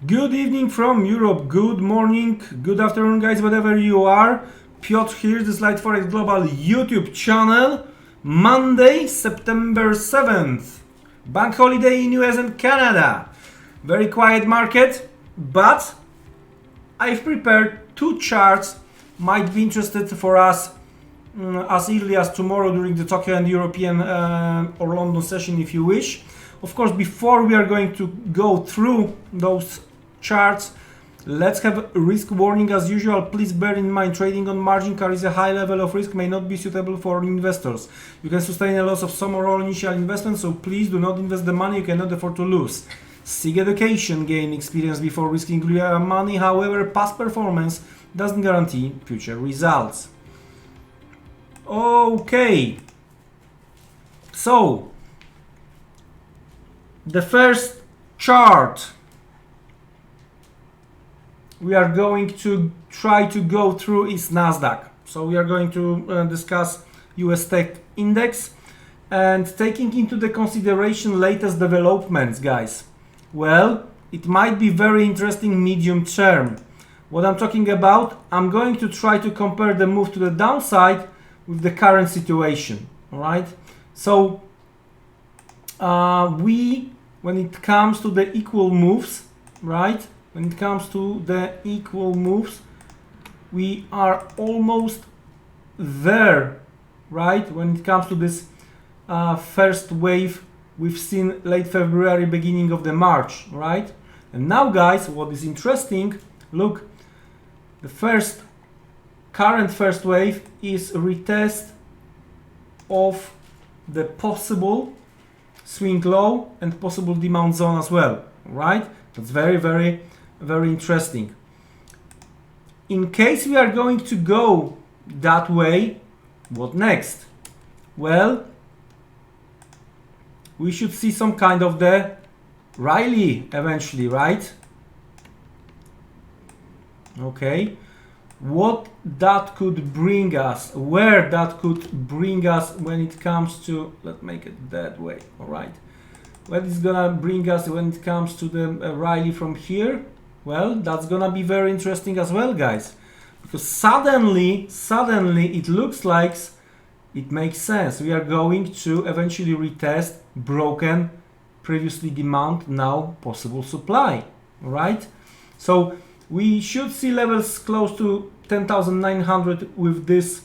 Good evening from Europe, good morning, good afternoon guys, whatever you are. Piotr here, the Slide Forex Global YouTube channel. Monday, September 7th. Bank holiday in US and Canada. Very quiet market, but I've prepared two charts. Might be interested for us as early as tomorrow during the Tokyo and European or London session if you wish. Of course, before we are going to go through those charts, let's have a risk warning as usual. Please bear in mind trading on margin carries a high level of risk, may not be suitable for investors. You can sustain a loss of some or all initial investment, so please do not invest the money you cannot afford to lose. Seek education, gain experience before risking your money. However, past performance doesn't guarantee future results. Okay, so the first chart we are going to try to go through is Nasdaq. So we are going to discuss US Tech Index and taking into the consideration latest developments, guys. Well, it might be very interesting medium term. What I'm talking about, I'm going to try to compare the move to the downside with the current situation. All right. So when it comes to the equal moves, right? When it comes to the equal moves, we are almost there, right? When it comes to this first wave we've seen late February, beginning of the March, right? And now, guys, what is interesting, look, the current first wave is a retest of the possible swing low and possible demand zone as well, right? That's very interesting. In case we are going to go that way, what next? Well, we should see some kind of the rally eventually, right? Okay, what that could bring us, where that could bring us when it comes to, let's make it that way, all right? What is gonna bring us when it comes to the rally from here? Well, that's gonna be very interesting as well, guys, because suddenly it looks like it makes sense. We are going to eventually retest broken previously demand, now possible supply, all right? So we should see levels close to 10,900 with this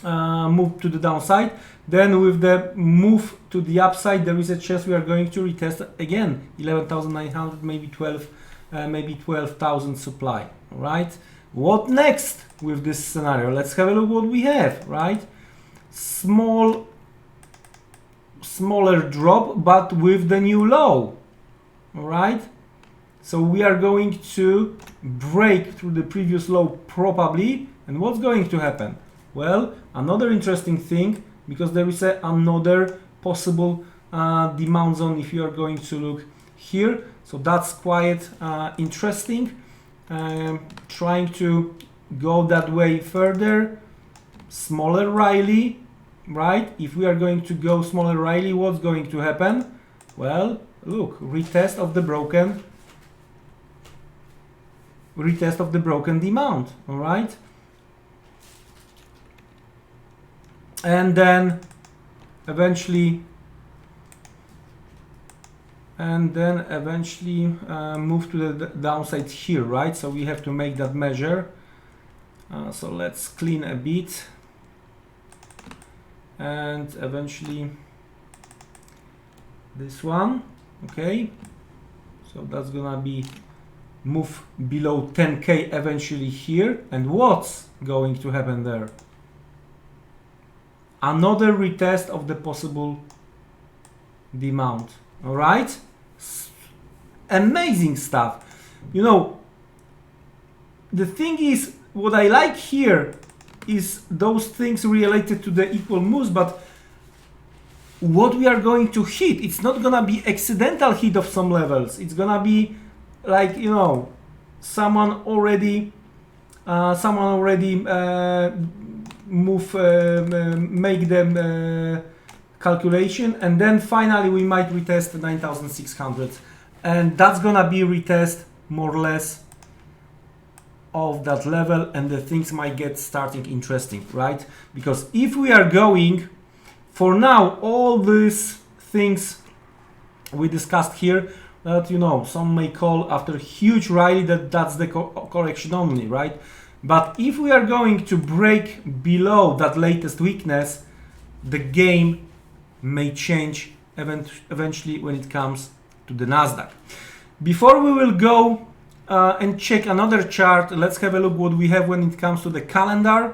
move to the downside. Then with the move to the upside, there is a chance we are going to retest again 11,900, maybe 12,000 supply. All right. What next with this scenario? Let's have a look what we have. Right. Smaller drop, but with the new low. All right. So we are going to break through the previous low probably. And what's going to happen? Well, another interesting thing, because there is another possible demand zone if you are going to look here. So that's quite interesting. Trying to go that way further. Smaller rally, right? If we are going to go smaller rally, what's going to happen? Well, look, retest of the broken demand, all right? And then eventually move to the downside here, right? So we have to make that measure. So let's clean a bit and eventually this one. Okay, so that's gonna be move below 10k eventually here. And what's going to happen there? Another retest of the possible demand. All right, amazing stuff. You know, the thing is, what I like here is those things related to the equal moves, but what we are going to hit, it's not gonna be accidental hit of some levels. It's gonna be like, you know, someone already make them calculation, and then finally we might retest 9,600 and that's gonna be retest more or less of that level, and the things might get starting interesting, right? Because if we are going, for now, all these things we discussed here, that, you know, some may call after huge rally that's the correction only, right? But if we are going to break below that latest weakness, the game may change eventually when it comes to the Nasdaq. Before we will go and check another chart, let's have a look what we have when it comes to the calendar.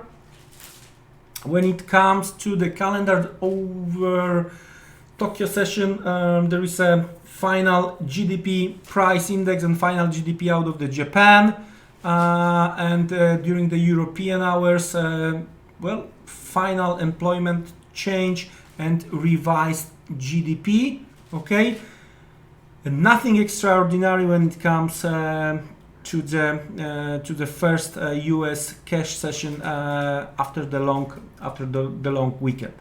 When it comes to the calendar over Tokyo session, there is a final GDP price index and final GDP out of the Japan, and during the European hours, well, final employment change and revised GDP. Okay, and nothing extraordinary when it comes to the first US cash session after the long weekend.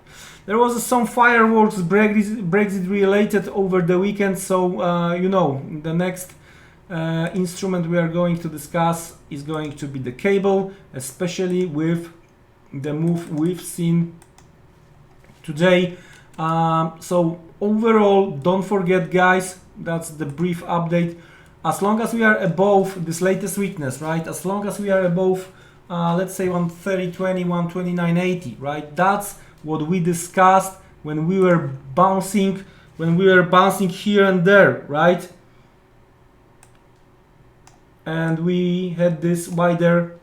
There was some fireworks Brexit related over the weekend, so you know, the next instrument we are going to discuss is going to be the cable, especially with the move we've seen today. So overall, don't forget, guys, that's the brief update. As long as we are above this latest weakness, right? As long as we are above, let's say 130.20, 129.80, right? That's what we discussed when we were bouncing, here and there, right? And we had this wider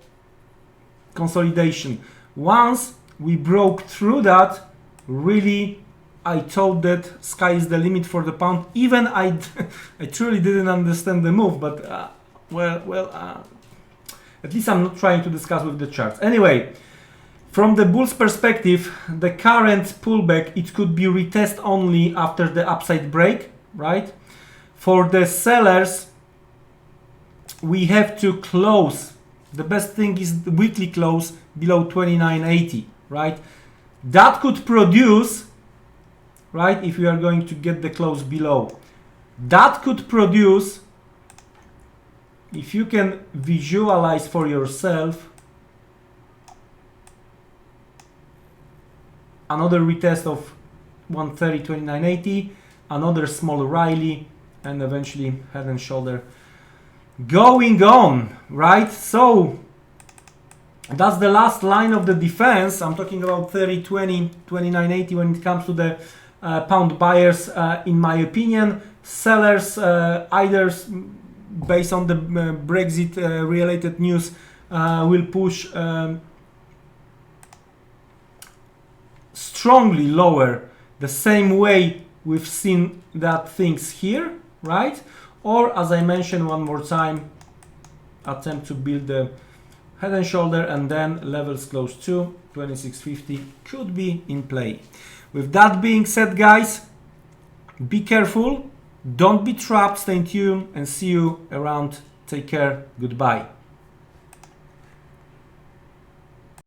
consolidation. Once we broke through that, really, I thought that sky is the limit for the pound. Even I truly didn't understand the move, but at least I'm not trying to discuss with the charts. Anyway, from the bulls perspective, the current pullback, it could be retest only after the upside break, right? For the sellers, we have to close. The best thing is the weekly close below 29.80, right? That could produce, right, if we are going to get the close below, that could produce, if you can visualize for yourself, another retest of 130.29.80, another small rally, and eventually head and shoulder going on, right? So that's the last line of the defense. I'm talking about 30.20, 29.80 when it comes to the pound buyers, in my opinion. Sellers, either based on the Brexit related news, will push strongly lower, the same way we've seen that things here, right? Or, as I mentioned one more time, attempt to build the head and shoulder, and then levels close to 26.50 could be in play. With that being said, guys, be careful, don't be trapped, stay tuned, and see you around. Take care, goodbye.